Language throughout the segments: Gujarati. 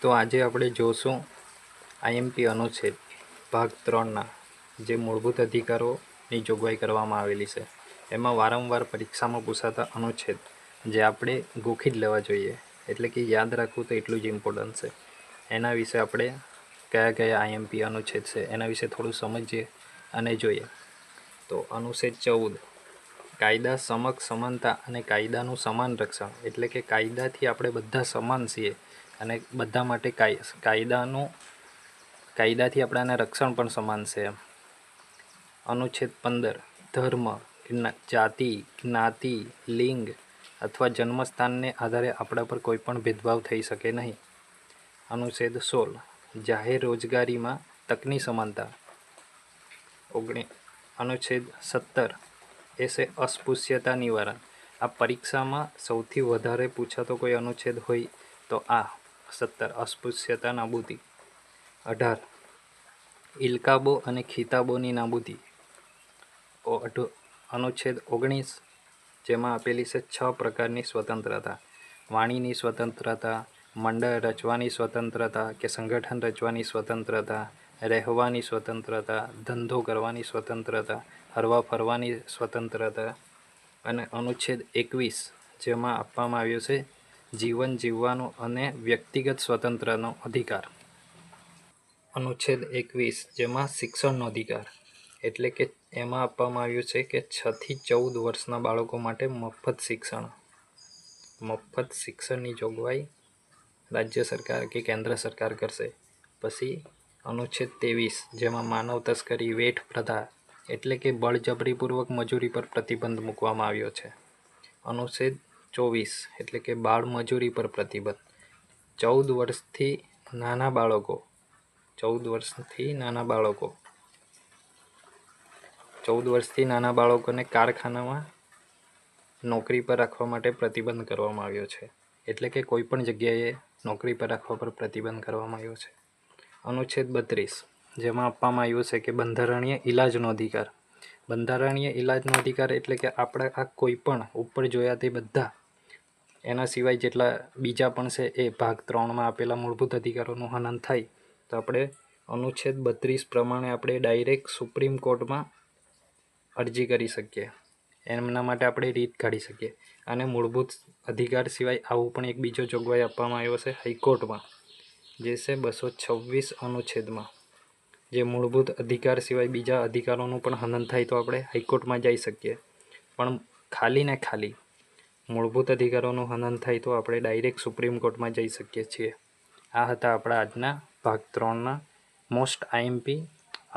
તો આજે આપણે જોશું આઈએમપી અનુચ્છેદ ભાગ 3ના જે મૂળભૂત અધિકારોની જોગવાઈ કરવામાં આવેલી છે. એમાં વારંવાર પરીક્ષામાં પૂછાતા અનુચ્છેદ જે આપણે ગોખી જ લેવા જોઈએ, એટલે કે યાદ રાખવું તો એટલું જ ઇમ્પોર્ટન્ટ છે. એના વિશે આપણે કયા કયા આઈએમપી અનુચ્છેદ છે એના વિશે થોડું સમજીએ અને જોઈએ. તો અનુચ્છેદ 14 કાયદા સમક્ષ સમાનતા અને કાયદાનું સમાન રક્ષણ, એટલે કે કાયદાથી આપણે બધા સમાન છીએ અને બધા માટે કાયદાથી આપણાને રક્ષણ પણ સમાન છે. અનુચ્છેદ 15 ધર્મ, જાતિ, જ્ઞાતિ, લિંગ અથવા જન્મસ્થાનને આધારે આપણા પર કોઈ પણ ભેદભાવ થઈ શકે નહીં. અનુચ્છેદ 16 જાહેર રોજગારીમાં તકની સમાનતા. અનુચ્છેદ 17 એ છે અસ્પૃશ્યતા નિવારણ. આ પરીક્ષામાં સૌથી વધારે પૂછાતો કોઈ અનુચ્છેદ હોય તો આ 17 અસ્પૃશ્યતા નાબૂદી. 18 ઇલકાબો અને ખિતાબોની નાબૂદી. અનુચ્છેદ 19 જેમાં આપેલી છે 6 પ્રકારની સ્વતંત્રતા: વાણીની સ્વતંત્રતા, મંડળ રચવાની સ્વતંત્રતા કે સંગઠન રચવાની સ્વતંત્રતા, રહેવાની સ્વતંત્રતા, ધંધો કરવાની સ્વતંત્રતા, હરવા ફરવાની સ્વતંત્રતા. અને અનુચ્છેદ 21 જેમાં આપવામાં આવ્યું છે જીવન જીવવાનો અને વ્યક્તિગત સ્વતંત્રનો અધિકાર. અનુચ્છેદ 21 જેમાં શિક્ષણનો અધિકાર, એટલે કે એમાં આપવામાં આવ્યું છે કે 6 થી 14 વર્ષના બાળકો માટે મફત શિક્ષણની જોગવાઈ રાજ્ય સરકાર કે કેન્દ્ર સરકાર કરશે. પછી અનુચ્છેદ 23 જેમાં માનવ તસ્કરી, વેઠ પ્રથા એટલે કે બળજબરીપૂર્વક મજૂરી પર પ્રતિબંધ મૂકવામાં આવ્યો છે. અનુચ્છેદ 24 એટલે કે બાળ મજૂરી પર પ્રતિબંધ. 14 વર્ષથી નાના બાળકોને કારખાનામાં નોકરી પર રાખવા માટે પ્રતિબંધ કરવામાં આવ્યો છે, એટલે કે કોઈ પણ જગ્યાએ નોકરી પર રાખવા પર પ્રતિબંધ કરવામાં આવ્યો છે. અનુચ્છેદ 32 જેમાં આપવામાં આવ્યું છે કે બંધારણીય ઇલાજનો અધિકાર. બંધારણીય ઇલાજનો અધિકાર એટલે કે આપણે આ કોઈ પણ ઉપર જોયા તે બધા, એના સિવાય જેટલા બીજા પણ છે એ ભાગ 3માં આપેલા મૂળભૂત અધિકારોનું હનન થાય તો આપણે અનુચ્છેદ 32 પ્રમાણે આપણે ડાયરેક્ટ સુપ્રીમ કોર્ટમાં અરજી કરી શકીએ. એમના માટે આપણે રીત કાઢી શકીએ. અને મૂળભૂત અધિકાર સિવાય આવું પણ એક બીજો જોગવાઈ આપવામાં આવ્યો છે હાઈકોર્ટમાં, જે છે 226 અનુચ્છેદમાં. જે મૂળભૂત અધિકાર સિવાય બીજા અધિકારોનું પણ હનન થાય તો આપણે હાઈકોર્ટમાં જઈ શકીએ. પણ ખાલી મૂળભૂત અધિકારોનું હનન થાય તો આપણે ડાયરેક્ટ સુપ્રીમ કોર્ટમાં જઈ શકીએ છીએ. આ હતા આપણા આજના ભાગ 3ના મોસ્ટ આઈએમપી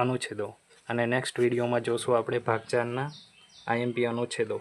અનુચ્છેદો. અને નેક્સ્ટ વિડીયોમાં જોશું આપણે ભાગ 4ના આઈએમપી અનુચ્છેદો.